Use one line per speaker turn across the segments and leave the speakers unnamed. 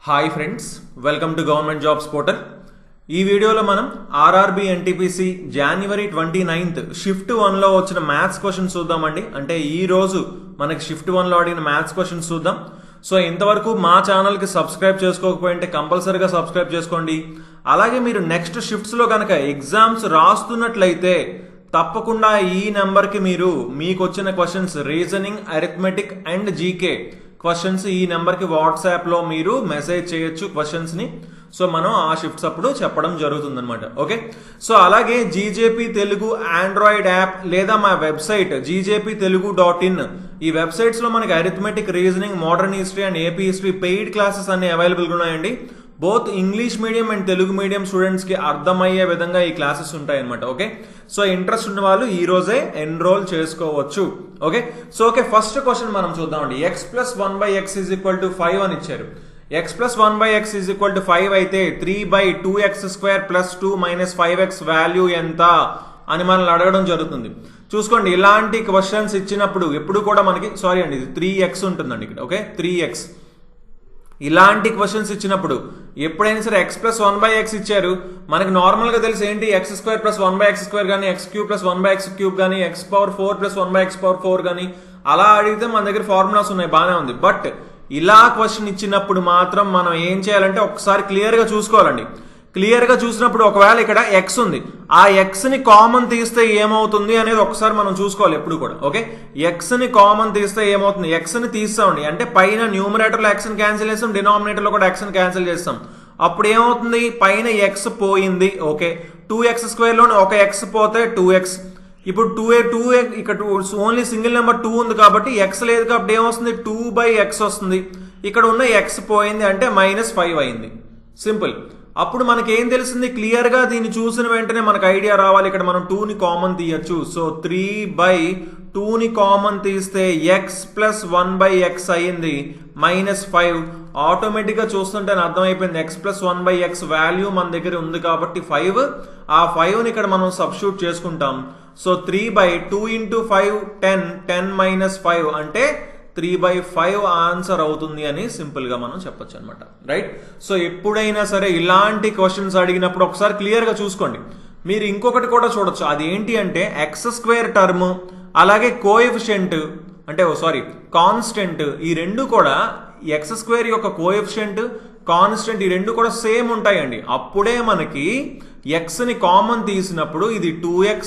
Hi friends, welcome to government jobs portal. ఈ వీడియోలో మనం ఆర్ఆర్బి ఎన్టీపీసీ జనవరి 29th షిఫ్ట్ 1లో వచ్చిన మ్యాథ్స్ క్వశ్చన్స్ చూద్దామండి. అంటే ఈ రోజు మనకి షిఫ్ట్ 1లో అడిగిన మ్యాథ్స్ క్వశ్చన్స్ చూద్దాం. సో ఇంతవరకు మా ఛానల్కి సబ్స్క్రైబ్ చేసుకోకపోయింటే కంపల్సరీగా సబ్స్క్రైబ్ చేసుకోండి. అలాగే మీరు నెక్స్ట్ షిఫ్ట్స్లో కనుక ఎగ్జామ్స్ రాస్తున్నట్లయితే తప్పకుండా ఈ నెంబర్కి మీరు మీకు వచ్చిన questions reasoning, arithmetic and GK questions ఈ నెంబర్కి వాట్సాప్లో మీరు మెసేజ్ చేయొచ్చు క్వశ్చన్స్ని. సో మనం ఆ షిఫ్ట్స్ అప్పుడు చెప్పడం జరుగుతుంది అనమాట. ఓకే, సో అలాగే జీజేపీ తెలుగు ఆండ్రాయిడ్ యాప్ లేదా మా వెబ్సైట్ GJPtelugu.in ఈ వెబ్సైట్స్లో మనకి arithmetic, reasoning, modern history and AP history paid classes అన్ని అవైలబుల్గా ఉన్నాయండి. Both English medium and Telugu medium స్టూడెంట్స్కి అర్థమయ్యే విధంగా ఈ క్లాసెస్ ఉంటాయి అనమాట. ఓకే, సో ఇంట్రెస్ట్ ఉన్న వాళ్ళు ఈ రోజే ఎన్రోల్ చేసుకోవచ్చు. ఓకే, సో ఫస్ట్ క్వశ్చన్ మనం చూద్దామండి. x+1/x = 5 అని ఇచ్చారు. x+1/x = 5 అయితే 3/2x² + 2 - 5x వాల్యూ ఎంత అని మనల్ని అడగడం జరుగుతుంది. చూసుకోండి, ఇలాంటి క్వశ్చన్స్ ఇచ్చినప్పుడు ఎప్పుడు కూడా మనకి ఇది 3x ఉంటుందండి ఇక్కడ. ఓకే, 3x ఇలాంటి క్వశ్చన్స్ ఇచ్చినప్పుడు ఎప్పుడైనా సరే x+1/x ఇచ్చారు, మనకి నార్మల్గా తెలిసి ఏంటి x² + 1/x² కానీ x³ + 1/x³ కానీ x⁴ + 1/x⁴ కానీ అలా అడిగితే మన దగ్గర ఫార్ములాస్ ఉన్నాయి, బాగానే ఉంది. బట్ ఇలా క్వశ్చన్ ఇచ్చినప్పుడు మాత్రం మనం ఏం చేయాలంటే ఒకసారి క్లియర్గా చూసుకోవాలండి. క్లియర్గా చూసినప్పుడు ఒకవేళ ఇక్కడ x ఉంది, ఆ xని కామన్ తీస్తే ఏమవుతుంది అనేది ఒకసారి మనం చూసుకోవాలి ఎప్పుడు కూడా. ఓకే, xని కామన్ తీస్తే ఏమవుతుంది, xని తీస్తామండి అంటే పైన న్యూమరేటర్లో xని క్యాన్సిల్ చేస్తాం, డినామినేటర్లో కూడా xని క్యాన్సిల్ చేస్తాం. అప్పుడు ఏమవుతుంది, పైన x పోయింది. ఓకే, 2x² లోనే ఒక x పోతే 2x. ఇప్పుడు 2 ఇక్కడ ఓన్లీ సింగిల్ నెంబర్ 2 ఉంది కాబట్టి x లేదు కాబట్టి ఏమొస్తుంది, 2/x వస్తుంది. ఇక్కడ ఉన్న x పోయింది అంటే -5 అయింది. సింపుల్. అప్పుడు మనకి ఏం తెలిసింది, క్లియర్ గా దీన్ని చూసిన వెంటనే మనకు ఐడియా రావాలి. ఇక్కడ మనం 2ని కామన్ తీయచ్చు. సో 3/2ని కామన్ తీస్తే x+1/x అయ్యింది -5. ఆటోమేటిక్ గా చూస్తుంటే అర్థమైపోయింది x+1/x వాల్యూ మన దగ్గర ఉంది కాబట్టి 5. ఆ 5ని ఇక్కడ మనం సబ్స్టిట్యూట్ చేసుకుంటాం. సో 3/2 × 5 10 -5 అంటే 3/5 ఆన్సర్ అవుతుంది అని సింపుల్ గా మనం చెప్పొచ్చు అనమాట. రైట్. సో ఎప్పుడైనా సరే ఇలాంటి క్వశ్చన్స్ అడిగినప్పుడు ఒకసారి క్లియర్ గా చూసుకోండి. మీరు ఇంకొకటి కూడా చూడొచ్చు, అది ఏంటి అంటే x² టర్మ్ అలాగే కోఎఫిషియంట్ అంటే కాన్స్టెంట్ ఈ రెండు కూడా x² యొక్క కోఎఫిషియంట్, కాన్స్టెంట్ ఈ రెండు కూడా సేమ్ ఉంటాయండి. అప్పుడే మనకి xని కామన్ తీసినప్పుడు ఇది 2x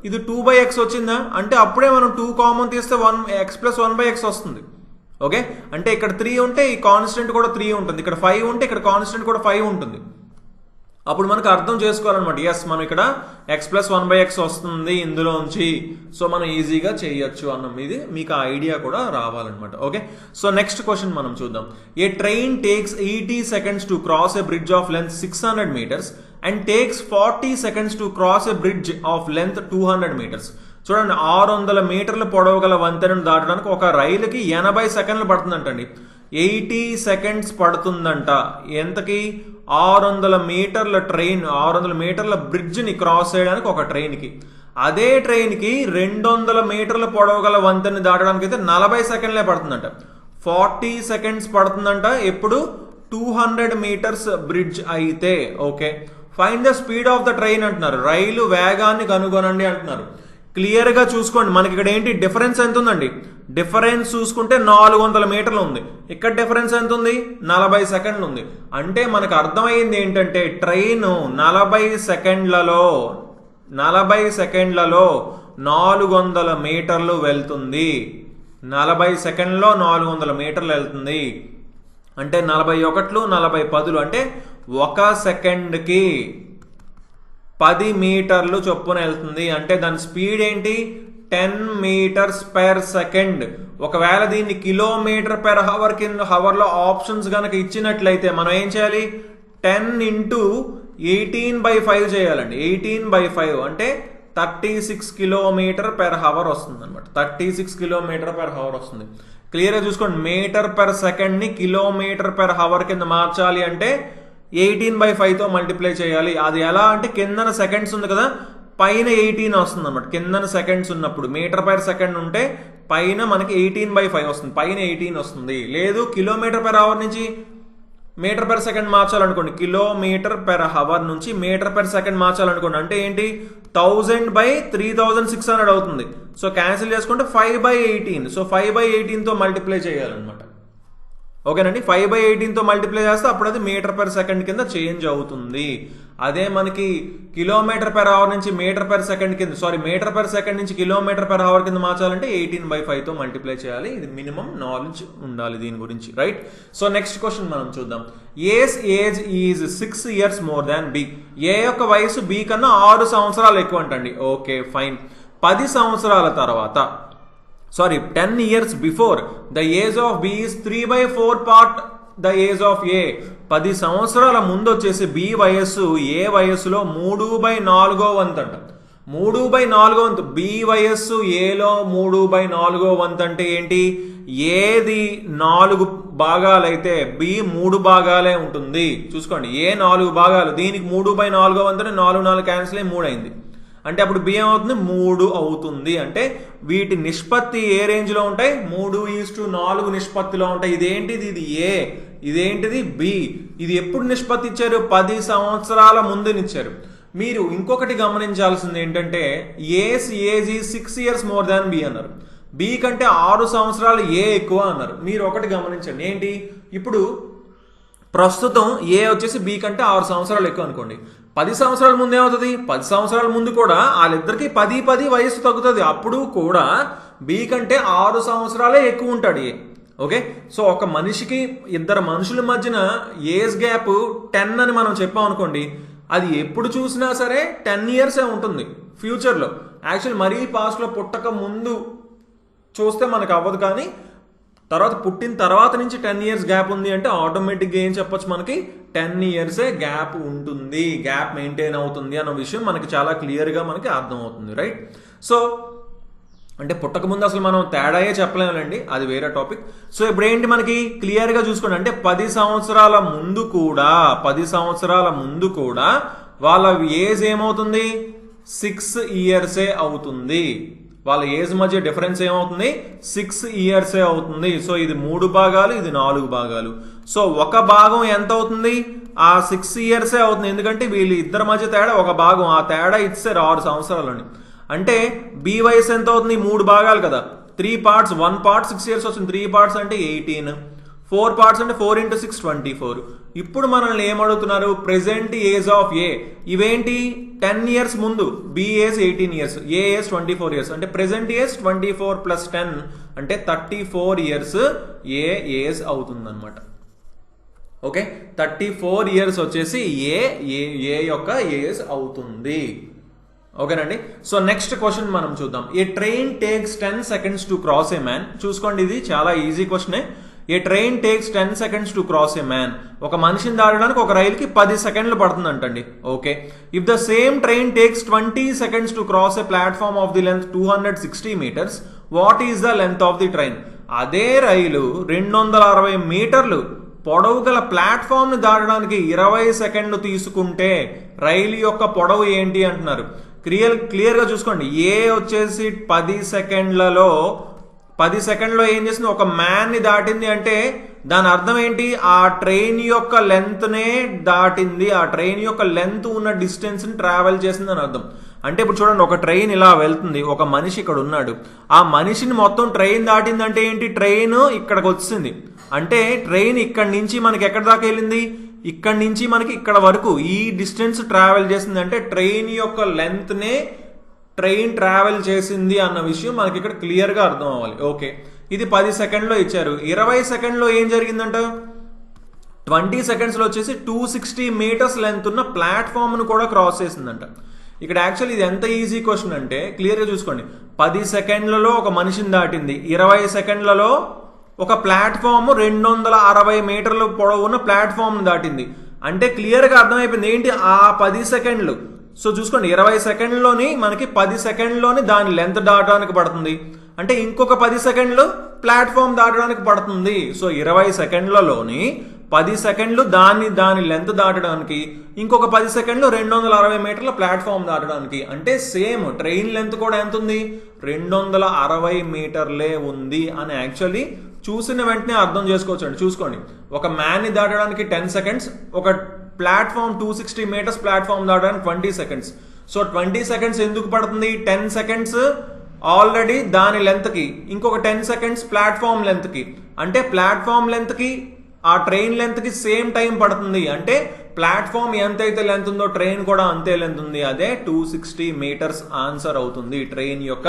ఇది 2/x వచ్చిందా అంటే అప్పుడే మనం 2 కామన్ తీస్తే x+1/x వస్తుంది. ఓకే, అంటే ఇక్కడ 3 ఉంటే ఈ కాన్స్టెంట్ కూడా 3 ఉంటుంది, ఇక్కడ 5 ఉంటే ఇక్కడ కాన్స్టెంట్ కూడా 5 ఉంటుంది. అప్పుడు మనకు అర్థం చేసుకోవాలన్నమాట, ఎస్ మనం ఇక్కడ x+1/x వస్తుంది ఇందులోంచి, సో మనం ఈజీగా చేయొచ్చు అన్నం. ఇది మీకు ఆ ఐడియా కూడా రావాలన్నమాట. ఓకే, సో నెక్స్ట్ క్వశ్చన్ మనం చూద్దాం. ఏ train takes 80 seconds to cross a bridge of length 600 meters and takes 40 seconds to cross a bridge of length 200 meters. చూడండి, 600 మీటర్ల పొడవు గల వంతెనను దాటడానికి ఒక రైలుకి 80 సెకండ్లు పడుతుందంటండి. 80 seconds పడుతుందంట. ఎంతకి, 600 మీటర్ల ట్రైన్, 600 మీటర్ల బ్రిడ్జ్ని క్రాస్ చేయడానికి ఒక ట్రైన్కి. అదే ట్రైన్కి 200 మీటర్ల పొడవు గల వంతెనని దాటడానికి అయితే 40 సెకండ్లే పడుతుందంట. 40 seconds పడుతుందంట ఎప్పుడు, 200 meters బ్రిడ్జ్ అయితే. Okay, find the speed of the train అంటున్నారు, రైలు వేగాన్ని కనుగొనండి అంటున్నారు. క్లియర్ గా చూసుకోండి, మనకి ఇక్కడ ఏంటి డిఫరెన్స్ ఎంత ఉందండి, డిఫరెన్స్ చూసుకుంటే 400 మీటర్లు ఉంది. ఇక్కడ డిఫరెన్స్ ఎంత ఉంది, 40 సెకండ్లు ఉంది. అంటే మనకు అర్థమైంది ఏంటంటే ట్రైన్ 40 సెకండ్లలో 400 మీటర్లు వెళ్తుంది. 40 సెకండ్లో 400 మీటర్లు వెళ్తుంది అంటే 41 40 10 అంటే 1 సెకండ్కి 10 మీటర్లు చొప్పున వెళ్తుంది. అంటే దాని స్పీడ్ ఏంటి, 10 meters per second. ఒకవేళ దీన్ని కిలోమీటర్ పెర్ హవర్ కింద హవర్లో ఆప్షన్స్ కనుక ఇచ్చినట్లయితే మనం ఏం చేయాలి, 10 × 18/5 చేయాలండి. 18/5 అంటే 36 km/h వస్తుంది అనమాట. 36 km/h వస్తుంది. క్లియర్గా చూసుకోండి, మీటర్ పెర్ సెకండ్ ని km/h కింద మార్చాలి అంటే 18/5తో మల్టిప్లై చేయాలి. అది ఎలా అంటే కిందన సెకండ్స్ ఉంది కదా, పైన 18 వస్తుంది అనమాట. కిందన సెకండ్స్ ఉన్నప్పుడు మీటర్ పర్ సెకండ్ ఉంటే పైన మనకి 18/5 వస్తుంది, పైన 18 వస్తుంది. లేదు km/h నుంచి మీటర్ పర్ సెకండ్ మార్చాలనుకోండి, కిలోమీటర్ పెర్ హవర్ నుంచి మీటర్ పర్ సెకండ్ మార్చాలనుకోండి, అంటే ఏంటి 1000/3600 అవుతుంది. సో క్యాన్సిల్ చేసుకుంటే 5/18. సో 5/18తో మల్టిప్లై చేయాలన్నమాట. ఓకేనండి, 5/18తో మల్టిప్లై చేస్తే అప్పుడు అది మీటర్ పర్ సెకండ్ కింద చేంజ్ అవుతుంది. అదే మనకి కిలోమీటర్ పెర్ అవర్ నుంచి మీటర్ పర్ సెకండ్ కింద మీటర్ పర్ సెకండ్ నుంచి కిలోమీటర్ పెర్ అవర్ కింద మార్చాలంటే 18/5తో మల్టిప్లై చేయాలి. ఇది మినిమం నాలెడ్జ్ ఉండాలి దీని గురించి, రైట్? సో నెక్స్ట్ క్వశ్చన్ మనం చూద్దాం. A's age is 6 years more than B. A యొక్క వయసు బి కన్నా 6 సంవత్సరాలు ఎక్కువ అంటండి. Okay fine. 10 సంవత్సరాల తర్వాత 10 years before the age of B is 3/4 part the age of A. 10 సంవత్సరాల ముందు వచ్చేసి బి వయస్సు ఏ వయస్సులో 3/4 వంతు అంట. 3/4 వంతు బి వయస్సు ఏలో 3/4 వంతు అంటే ఏంటి? ఏది 4 భాగాలైతే బి 3 భాగాలే ఉంటుంది. చూసుకోండి, ఏ 4 భాగాలు, దీనికి 3/4 వంతు అంటే 4 క్యాన్సిల్ అయ్యి 3 అయింది. అంటే అప్పుడు బి ఏమవుతుంది? 3 అవుతుంది. అంటే వీటి నిష్పత్తి ఏ రేంజ్ లో ఉంటాయి? 3:4 నిష్పత్తిలో ఉంటాయి. ఇదేంటిది? ఇది ఏ. ఇదేంటిది? బి. ఇది ఎప్పుడు నిష్పత్తి ఇచ్చారు? 10 సంవత్సరాల ముందునిచ్చారు. మీరు ఇంకొకటి గమనించాల్సింది ఏంటంటే age 6 years more than b అన్నారు. బి కంటే 6 సంవత్సరాలు ఏ ఎక్కువ అన్నారు. మీరు ఒకటి గమనించండి, ఏంటి? ఇప్పుడు ప్రస్తుతం ఏ వచ్చేసి బి కంటే 6 సంవత్సరాలు ఎక్కువ అనుకోండి. 10 సంవత్సరాల ముందు ఏమవుతుంది? 10 సంవత్సరాల ముందు కూడా వాళ్ళిద్దరికి 10 వయసు తగ్గుతుంది. అప్పుడు కూడా బి కంటే 6 సంవత్సరాలే ఎక్కువ ఉంటాడు ఏ. ఓకే, సో ఒక మనిషికి ఇద్దరు మనుషుల మధ్యన ఏజ్ గ్యాప్ 10 అని మనం చెప్పాం అనుకోండి, అది ఎప్పుడు చూసినా సరే 10 years ఉంటుంది ఫ్యూచర్లో. యాక్చువల్ మరీ పాస్ట్లో పుట్టక ముందు చూస్తే మనకు అవ్వదు, కానీ తర్వాత పుట్టిన తర్వాత నుంచి 10 years గ్యాప్ ఉంది అంటే ఆటోమేటిక్గా ఏం చెప్పొచ్చు, మనకి 10 years గ్యాప్ ఉంటుంది, గ్యాప్ మెయింటైన్ అవుతుంది అన్న విషయం మనకి చాలా క్లియర్గా మనకి అర్థమవుతుంది, రైట్? సో అంటే పుట్టక ముందు అసలు మనం తేడాయే చెప్పలేమండి, అది వేరే టాపిక్. సో ఇప్పుడు ఏంటి మనకి క్లియర్గా చూసుకోండి, అంటే 10 సంవత్సరాల ముందు కూడా వాళ్ళ ఏజ్ ఏమవుతుంది? 6 years అవుతుంది. వాళ్ళ ఏజ్ మధ్య డిఫరెన్స్ ఏమవుతుంది? 6 years అవుతుంది. సో ఇది 3 భాగాలు, ఇది 4 భాగాలు. సో ఒక భాగం ఎంత అవుతుంది? ఆ 6 years అవుతుంది. ఎందుకంటే వీళ్ళు ఇద్దరి మధ్య తేడా ఒక భాగం, ఆ తేడా ఇచ్చారు 6 సంవత్సరాలని. అంటే బి వయసు ఎంత అవుతుంది? 3 భాగాలు కదా, 3 parts. 1 part 6 years వస్తుంది. 3 parts అంటే 18. 4 parts అంటే 4 × 6 24. ఇప్పుడు మనల్ని ఏమడుగుతున్నారు? ప్రెసెంట్ ఏజ్ ఆఫ్ ఏ. ఇవేంటి? 10 years ముందు బి ఏజ్ 18 years, ఏ ఏజ్ 24 years. అంటే ప్రెసెంట్ ఏజ్ 24 + 10 అంటే 34 years ఏ ఏజ్ అవుతుంది అనమాట. ఓకే, 34 years వచ్చేసి ఏ యొక్క ఏజ్ అవుతుంది. ఓకేనండి. సో నెక్స్ట్ క్వశ్చన్ మనం చూద్దాం. ఏ train takes 10 seconds to cross a man. చూసుకోండి, ఇది చాలా ఈజీ క్వశ్చనే. A train takes 10 seconds to cross a man. ఒక మనిషిని దాటడానికి ఒక రైలుకి 10 సెకండ్లు పడుతుంది అంటండి. Okay, if the same train takes 20 seconds to cross a platform of the length 260 meters, what is the length of the train? అదే రైలు 260 మీటర్లు పొడవు గల ప్లాట్ఫామ్ ని దాటడానికి 20 సెకండ్లు తీసుకుంటే రైలు యొక్క పొడవు ఏంటి అంటున్నారు. క్లియర్గా చూసుకోండి, ఏ వచ్చేసి 10 సెకండ్లలో ఏం చేసింది? ఒక మ్యాన్ ని దాటింది అంటే దాని అర్థం ఏంటి? ఆ ట్రైన్ యొక్క లెంత్ నే దాటింది, ఆ ట్రైన్ యొక్క లెంత్ ఉన్న డిస్టెన్స్ ని ట్రావెల్ చేసింది అని అర్థం. అంటే ఇప్పుడు చూడండి, ఒక ట్రైన్ ఇలా వెళ్తుంది, ఒక మనిషి ఇక్కడ ఉన్నాడు, ఆ మనిషిని మొత్తం ట్రైన్ దాటింది అంటే ఏంటి? ట్రైన్ ఇక్కడికి వచ్చింది అంటే ట్రైన్ ఇక్కడి నుంచి మనకి ఎక్కడి దాకా వెళ్ళింది? ఇక్కడి నుంచి మనకి ఇక్కడ వరకు ఈ డిస్టెన్స్ ట్రావెల్ చేసింది అంటే ట్రైన్ యొక్క లెంత్ నే ట్రైన్ ట్రావెల్ చేసింది అన్న విషయం మనకి ఇక్కడ క్లియర్గా అర్థం అవ్వాలి. ఓకే, ఇది 10 సెకండ్లో ఇచ్చారు. 20 సెకండ్లో ఏం జరిగిందంట? 20 సెకండ్స్లో వచ్చేసి 260 meters లెంత్ ఉన్న ప్లాట్ఫామ్ ను కూడా క్రాస్ చేసిందంట. ఇక్కడ యాక్చువల్లీ ఇది ఎంత ఈజీ క్వశ్చన్ అంటే క్లియర్గా చూసుకోండి, 10 సెకండ్లలో ఒక మనిషిని దాటింది, 20 సెకండ్లలో ఒక ప్లాట్ఫామ్ 260 మీటర్ల పొడవు ఉన్న ప్లాట్ఫామ్ దాటింది. అంటే క్లియర్గా అర్థమైపోయింది ఏంటి? ఆ 10 సెకండ్లు. సో చూసుకోండి, 20 సెకండ్లోని మనకి 10 సెకండ్లోని దాని లెంత్ దాటడానికి పడుతుంది, అంటే ఇంకొక 10 సెకండ్లు ప్లాట్ఫామ్ దాటడానికి పడుతుంది. సో 20 సెకండ్లలోని 10 సెకండ్లు దాని లెంత్ దాటడానికి, ఇంకొక 10 సెకండ్లు 260 మీటర్ల ప్లాట్ఫామ్ దాటడానికి. అంటే సేమ్ ట్రైన్ లెంత్ కూడా ఎంత ఉంది, 260 మీటర్లే ఉంది అని యాక్చువల్లీ చూసిన వెంటనే అర్థం చేసుకోవచ్చు. చూసుకోండి, ఒక మ్యాన్ ని దాటడానికి 10 సెకండ్స్, ఒక ప్లాట్ఫామ్ 260 మీటర్స్ ప్లాట్ఫామ్ దాటడానికి 20 సెకండ్స్. సో 20 సెకండ్స్ ఎందుకు పడుతుంది, 10 సెకండ్స్ ఆల్రెడీ దాని లెంత్ కి, ఇంకొక 10 సెకండ్స్ ప్లాట్ఫామ్ లెంత్ కి. అంటే ప్లాట్ఫామ్ లెంత్ కి ఆ ట్రైన్ లెంత్ కి సేమ్ టైం పడుతుంది. అంటే ప్లాట్ఫామ్ ఎంతైతే లెంత్ ఉందో ట్రైన్ కూడా అంతే లెంత్ ఉంది. అదే 260 మీటర్స్ ఆన్సర్ అవుతుంది ట్రైన్ యొక్క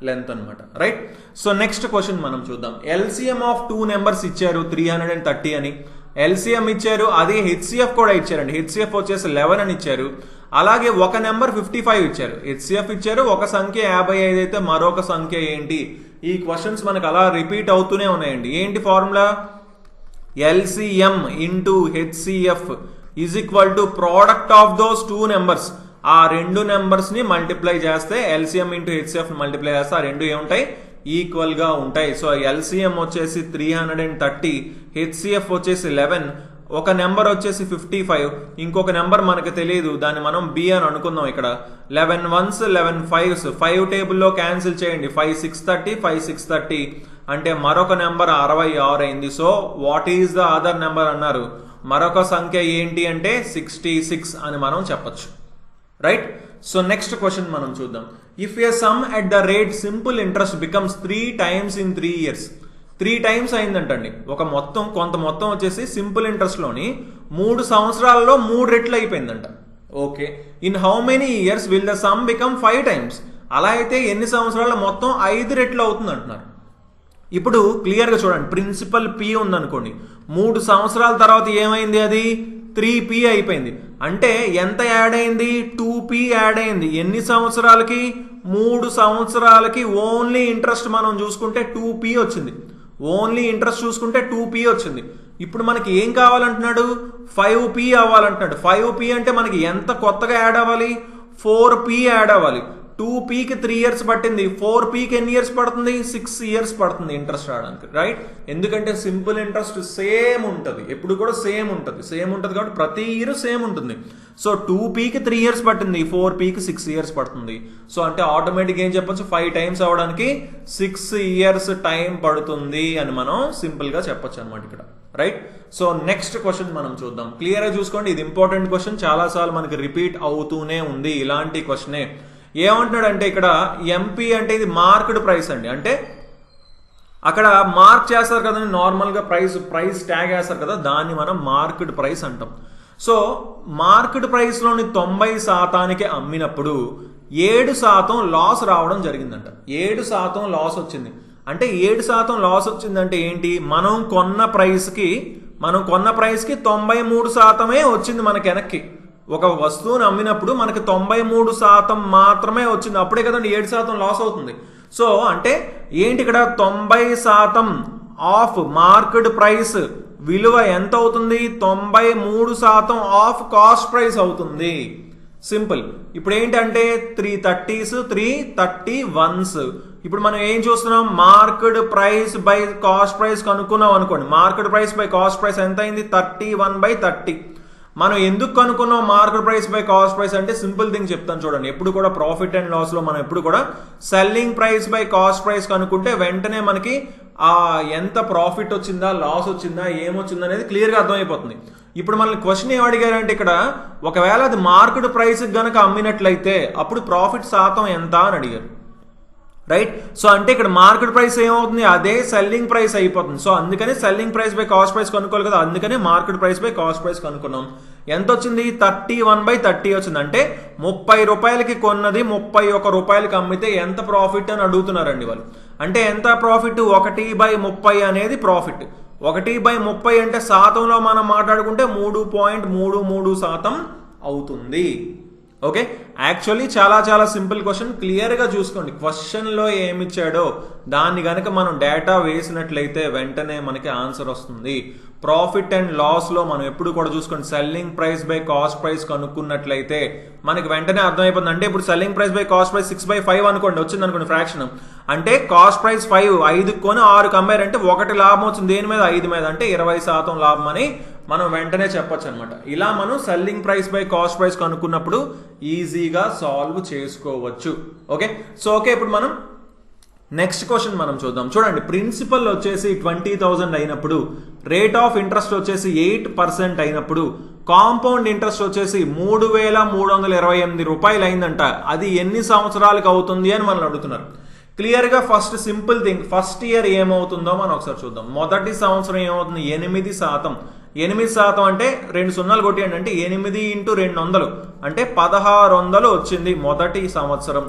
లెంత్ అనమాట. రైట్. సో నెక్స్ట్ క్వశ్చన్ మనం చూద్దాం. ఎల్సిఎం ఆఫ్ 2 నెంబర్స్ ఇచ్చారు 330 అని. ఎల్సిఎం ఇచ్చారు, అదే హెచ్సిఎఫ్ కూడా ఇచ్చారండి. హెచ్సిఎఫ్ వచ్చేసి 11 అని ఇచ్చారు. అలాగే ఒక నెంబర్ 55 ఇచ్చారు. హెచ్సిఎఫ్ ఇచ్చారు, ఒక సంఖ్య 55 అయితే మరొక సంఖ్య ఏంటి? ఈ క్వశ్చన్స్ మనకు అలా రిపీట్ అవుతూనే ఉన్నాయండి. ఏంటి formula? LCM into HCF is equal to product of those 2 numbers. ఆ 2 నెంబర్స్ ని మల్టిప్లై చేస్తే, ఎల్సిఎం ఇంటూ హెచ్సిఎఫ్ మల్టిప్లై చేస్తే ఆ 2 ఏముంటాయి, ఈక్వల్ గా ఉంటాయి. సో ఎల్సిఎం వచ్చేసి 330, హెచ్సిఎఫ్ వచ్చేసి 11, ఒక నెంబర్ వచ్చేసి 55, ఇంకొక నెంబర్ మనకు తెలియదు, దాన్ని మనం బి అని అనుకుందాం. ఇక్కడ 11 1s 11 5s, 5 టేబుల్లో క్యాన్సిల్ చేయండి. 5 6 30, 5 6 30 అంటే మరొక నెంబర్ 66 అయింది. So what is the other number అన్నారు, మరొక సంఖ్య ఏంటి అంటే 66 అని మనం చెప్పొచ్చు. రైట్. సో నెక్స్ట్ క్వశ్చన్ మనం చూద్దాం. If A some at the rate simple interest becomes 3 times in 3 years. 3 times అయిందంటండి. కొంత మొత్తం వచ్చేసి సింపుల్ ఇంట్రెస్ట్ లోని 3 సంవత్సరాల్లో 3 రెట్లు అయిపోయిందంట. Okay, in how many years will the sum become 5 times? అలా అయితే ఎన్ని సంవత్సరాల్లో మొత్తం 5 రెట్లు అవుతుంది అంటున్నారు. ఇప్పుడు క్లియర్ గా చూడండి, ప్రిన్సిపల్ పి ఉందనుకోండి, 3 సంవత్సరాల తర్వాత ఏమైంది, అది 3p అయిపోయింది. అంటే ఎంత యాడ్ అయింది, 2p యాడ్ అయింది. ఎన్ని సంవత్సరాలకి, 3 సంవత్సరాలకి. ఓన్లీ ఇంట్రెస్ట్ మనం చూసుకుంటే 2p వచ్చింది. ఓన్లీ ఇంట్రెస్ట్ చూసుకుంటే 2p వచ్చింది. ఇప్పుడు మనకి ఏం కావాలంటున్నాడు, 5p అవ్వాలంటున్నాడు. 5p అంటే మనకి ఎంత కొత్తగా యాడ్ అవ్వాలి, 4p యాడ్ అవ్వాలి. 2pకి 3 years పట్టింది, 4pకి ఎన్ని ఇయర్స్ పడుతుంది, 6 years పడుతుంది ఇంట్రెస్ట్ రావడానికి. రైట్. ఎందుకంటే సింపుల్ ఇంట్రెస్ట్ సేమ్ ఉంటుంది, ఎప్పుడు కూడా సేమ్ ఉంటుంది కాబట్టి ప్రతి ఇయర్ సేమ్ ఉంటుంది. సో 2pకి 3 years పట్టింది, 4pకి 6 years పడుతుంది. సో అంటే ఆటోమేటిక్ ఏం చెప్పొచ్చు, 5 times అవడానికి 6 years టైం పడుతుంది అని మనం సింపుల్ గా చెప్పొచ్చు అనమాట ఇక్కడ. రైట్. సో నెక్స్ట్ క్వశ్చన్ మనం చూద్దాం. క్లియర్ గా చూసుకోండి, ఇది ఇంపార్టెంట్ క్వశ్చన్, చాలా సార్లు మనకి రిపీట్ అవుతూనే ఉంది ఇలాంటి క్వశ్చనే. ఏమంటున్నాడంటే ఇక్కడ ఎంపీ అంటే ఇది మార్క్డ్ ప్రైస్ అండి. అంటే అక్కడ మార్క్ చేస్తారు కదా నార్మల్ గా, ప్రైస్ ట్యాగ్ వేస్తారు కదా, దాన్ని మనం మార్క్డ్ ప్రైస్ అంటాం. సో మార్క్డ్ ప్రైస్ లోని 90% అమ్మినప్పుడు 7% లాస్ రావడం జరిగిందంట. 7% లాస్ వచ్చింది. అంటే 7% లాస్ వచ్చిందంటే ఏంటి, మనం కొన్న ప్రైస్ కి 93% వచ్చింది మనకి వెనక్కి. ఒక వస్తువుని అమ్మినప్పుడు మనకి 93% మాత్రమే వచ్చింది, అప్పుడే కదండి 7% లాస్ అవుతుంది. సో అంటే ఏంటి, ఇక్కడ 90% ఆఫ్ మార్కెట్ ప్రైస్ విలువ ఎంత అవుతుంది, 93% ఆఫ్ కాస్ట్ ప్రైస్ అవుతుంది. సింపుల్. ఇప్పుడు ఏంటంటే 330s 331s. ఇప్పుడు మనం ఏం చూస్తున్నాం, market price by cost price కనుక్కున్నాం అనుకోండి. Market price by cost price ఎంత అయింది, 31/30. మనం ఎందుకు కనుక్కున్నాం market price by cost price అంటే సింపుల్ థింగ్ చెప్తాను చూడండి. ఎప్పుడు కూడా ప్రాఫిట్ అండ్ లాస్ లో మనం ఎప్పుడు కూడా selling price by cost price కనుక్కుంటే వెంటనే మనకి ఆ ఎంత ప్రాఫిట్ వచ్చిందా, లాస్ వచ్చిందా, ఏమొచ్చిందా అనేది క్లియర్ గా అర్థమైపోతుంది. ఇప్పుడు మనల్ని క్వశ్చన్ ఏం అడిగారంటే ఇక్కడ, ఒకవేళ అది మార్కెట్ ప్రైస్ గనక అమ్మినట్లయితే అప్పుడు ప్రాఫిట్ శాతం ఎంత అని అడిగారు. రైట్. సో అంటే ఇక్కడ మార్కెట్ ప్రైస్ ఏమవుతుంది, అదే సెల్లింగ్ ప్రైస్ అయిపోతుంది. సో అందుకని selling price by cost price కనుక్కోవాలి కదా, అందుకనే market price by cost price కనుక్కున్నాం. ఎంత వచ్చింది, 31/30 వచ్చింది. అంటే 30 రూపాయలకి కొన్నది 31 రూపాయలకి అమ్మితే ఎంత ప్రాఫిట్ అని అడుగుతున్నారండి వాళ్ళు. అంటే ఎంత ప్రాఫిట్, 1/30 అనేది ప్రాఫిట్. 1/30 అంటే శాతంలో మనం మాట్లాడుకుంటే 3.33% అవుతుంది. ఓకే, యాక్చువల్లీ చాలా సింపుల్ క్వశ్చన్. క్లియర్ గా చూసుకోండి, క్వశ్చన్ లో ఏమిచ్చాడో దాన్ని గనక మనం డేటా వేసినట్లయితే వెంటనే మనకి ఆన్సర్ వస్తుంది. ప్రాఫిట్ అండ్ లాస్ లో మనం ఎప్పుడు కూడా చూసుకోండి, selling price by cost price కనుక్కున్నట్లయితే మనకి వెంటనే అర్థమైపోతుంది. అంటే ఇప్పుడు selling price by cost price 6/5 అనుకోండి, వచ్చింది అనుకోండి ఫ్రాక్షన్. అంటే కాస్ట్ ప్రైస్ 5 కొని 6 కంపేర్ అంటే 1 లాభం వచ్చింది దేని మీద, 5 మీద. అంటే 20% లాభం అని మనం వెంటనే చెప్పొచ్చు అనమాట. ఇలా మనం selling price by cost price కనుక్కున్నప్పుడు ఈజీగా సాల్వ్ చేసుకోవచ్చు. ఓకే, సో ఓకే, ఇప్పుడు మనం నెక్స్ట్ క్వశ్చన్ మనం చూద్దాం. చూడండి, ప్రిన్సిపల్ వచ్చేసి 20,000 అయినప్పుడు, రేట్ ఆఫ్ ఇంట్రెస్ట్ వచ్చేసి 8% అయినప్పుడు, కాంపౌండ్ ఇంట్రెస్ట్ వచ్చేసి 3,328 రూపాయలు అయిందంట. అది ఎన్ని సంవత్సరాలకు అవుతుంది అని మనం అడుగుతున్నారు. క్లియర్ గా first simple thing, first year ఏమవుతుందో మనం ఒకసారి చూద్దాం. మొదటి సంవత్సరం ఏమవుతుంది? 8%. 8% అంటే 2 సున్నాలు కొట్టేయండి, అంటే 8 × 200 అంటే 1600 వచ్చింది మొదటి సంవత్సరం.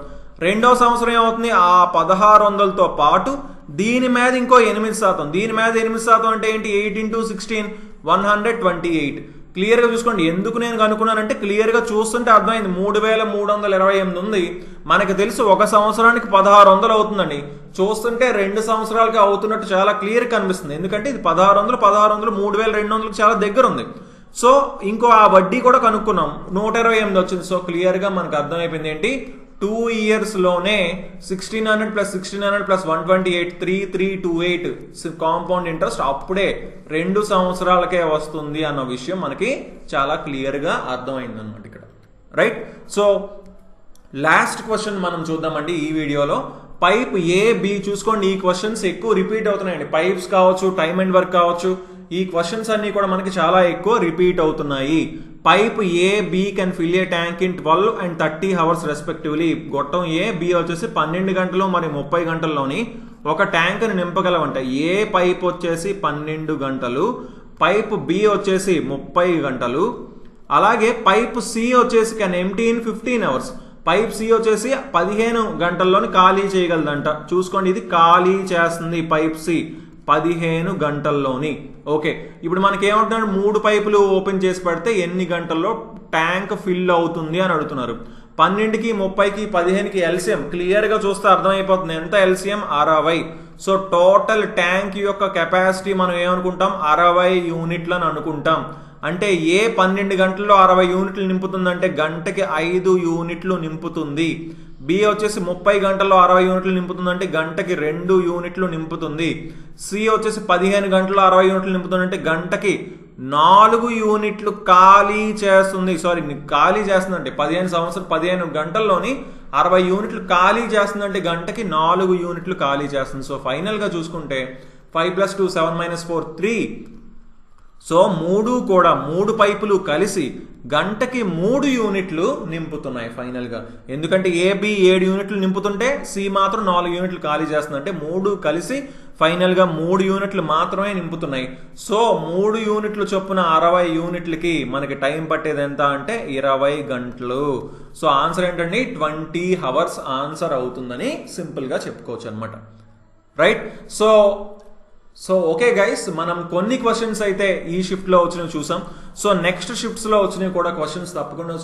రెండో సంవత్సరం ఏమవుతుంది? ఆ 1600తో పాటు దీని మీద ఇంకో 8%. దీని మీద 8% అంటే ఏంటి? 8 × 16 128. క్లియర్ గా చూసుకోండి. ఎందుకు నేను కనుక్కున్నానంటే క్లియర్ గా చూస్తుంటే అర్థమైంది. 3,328 ఉంది. మనకి తెలుసు ఒక సంవత్సరానికి 1600 అవుతుందండి. చూస్తుంటే 2 సంవత్సరాలకి అవుతున్నట్టు చాలా క్లియర్ కనిపిస్తుంది. ఎందుకంటే ఇది 1600 3,200 చాలా దగ్గర ఉంది. సో ఇంకో ఆ వడ్డీ కూడా కనుక్కున్నాం, 128 వచ్చింది. సో క్లియర్ గా మనకు అర్థమైపోయింది ఏంటి, 2 years లోనే 1600 + 1600 + 128 3328 కాంపౌండ్ ఇంట్రెస్ట్ అప్పుడే 2 సంవత్సరాలకే వస్తుంది అన్న విషయం మనకి చాలా క్లియర్ గా అర్థమైంది అనమాట ఇక్కడ. రైట్, సో లాస్ట్ క్వశ్చన్ మనం చూద్దామండి ఈ వీడియోలో. పైప్ ఏ బి చూసుకోండి, ఈ క్వశ్చన్స్ ఎక్కువ రిపీట్ అవుతున్నాయండి. పైప్స్ కావచ్చు, టైమ్ అండ్ వర్క్ కావచ్చు, ఈ క్వశ్చన్స్ అన్ని కూడా మనకి చాలా ఎక్కువ రిపీట్ అవుతున్నాయి. Pipe A B can fill a tank in 12 and 30 hours respectively. గొట్టం ఏ బి వచ్చేసి 12 గంటలు మరి 30 గంటల్లోని ఒక ట్యాంక్ ని నింపగలవంట. ఏ పైప్ వచ్చేసి 12 గంటలు, పైప్ బి వచ్చేసి 30 గంటలు, అలాగే పైప్ సి వచ్చేసి can empty in 15 hours. Pipe C వచ్చేసి 15 గంటల్లోని ఖాళీ చేయగలదంట. చూసుకోండి, ఇది ఖాళీ చేస్తుంది పైప్ సి 15 గంటల్లోని. ఓకే, ఇప్పుడు మనకి ఏమంటున్నారు? 3 పైపులు ఓపెన్ చేసి పెడితే ఎన్ని గంటల్లో ట్యాంక్ ఫిల్ అవుతుంది అని అడుగుతున్నారు. 12కి 30కి 15కి ఎల్సిఎం క్లియర్ గా చూస్తే అర్థమైపోతుంది. ఎంత ఎల్సిఎం? 60. సో టోటల్ ట్యాంక్ యొక్క కెపాసిటీ మనం ఏమనుకుంటాం? 60 యూనిట్లు అని అనుకుంటాం. అంటే ఏ 12 గంటల్లో 60 యూనిట్లు నింపుతుందంటే గంటకి 5 యూనిట్లు నింపుతుంది. బి వచ్చేసి 30 గంటల్లో 60 యూనిట్లు నింపుతుందంటే గంటకి 2 యూనిట్లు నింపుతుంది. సి వచ్చేసి 15 గంటల్లో 60 యూనిట్లు నింపుతుందంటే గంటకి 4 యూనిట్లు ఖాళీ చేస్తుంది. ఖాళీ చేస్తుందంటే 15 గంటల్లోని 60 యూనిట్లు ఖాళీ చేస్తుందంటే గంటకి 4 యూనిట్లు ఖాళీ చేస్తుంది. సో ఫైనల్ గా చూసుకుంటే 5 + 2 7 - 4 3. సో 3 పైపులు కలిసి గంటకి 3 యూనిట్లు నింపుతున్నాయి ఫైనల్ గా. ఎందుకంటే ఏబి 7 యూనిట్లు నింపుతుంటే సి మాత్రం 4 యూనిట్లు ఖాళీ చేస్తుంది. అంటే 3 కలిసి ఫైనల్ గా 3 యూనిట్లు మాత్రమే నింపుతున్నాయి. సో 3 యూనిట్లు చొప్పున 60 యూనిట్లకి మనకి టైం పట్టేది ఎంత అంటే 20 గంటలు. సో ఆన్సర్ ఏంటండి? 20 hours ఆన్సర్ అవుతుందని సింపుల్ గా చెప్పుకోవచ్చు అనమాట. రైట్, సో ఓకే గైస్, మనం కొన్ని క్వశ్చన్స్ అయితే ఈ షిఫ్ట్ లో వచ్చినవి చూసాం. సో నెక్స్ట్ షిఫ్ట్స్ లో వచ్చినవి కూడా క్వశ్చన్స్ తప్పకుండా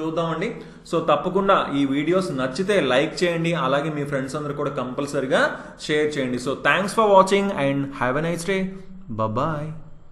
చూద్దామండి. సో తప్పకుండా ఈ వీడియోస్ నచ్చితే లైక్ చేయండి, అలాగే మీ ఫ్రెండ్స్ అందరూ కూడా కంపల్సరీగా షేర్ చేయండి. So thanks for watching and have a nice day. Bye.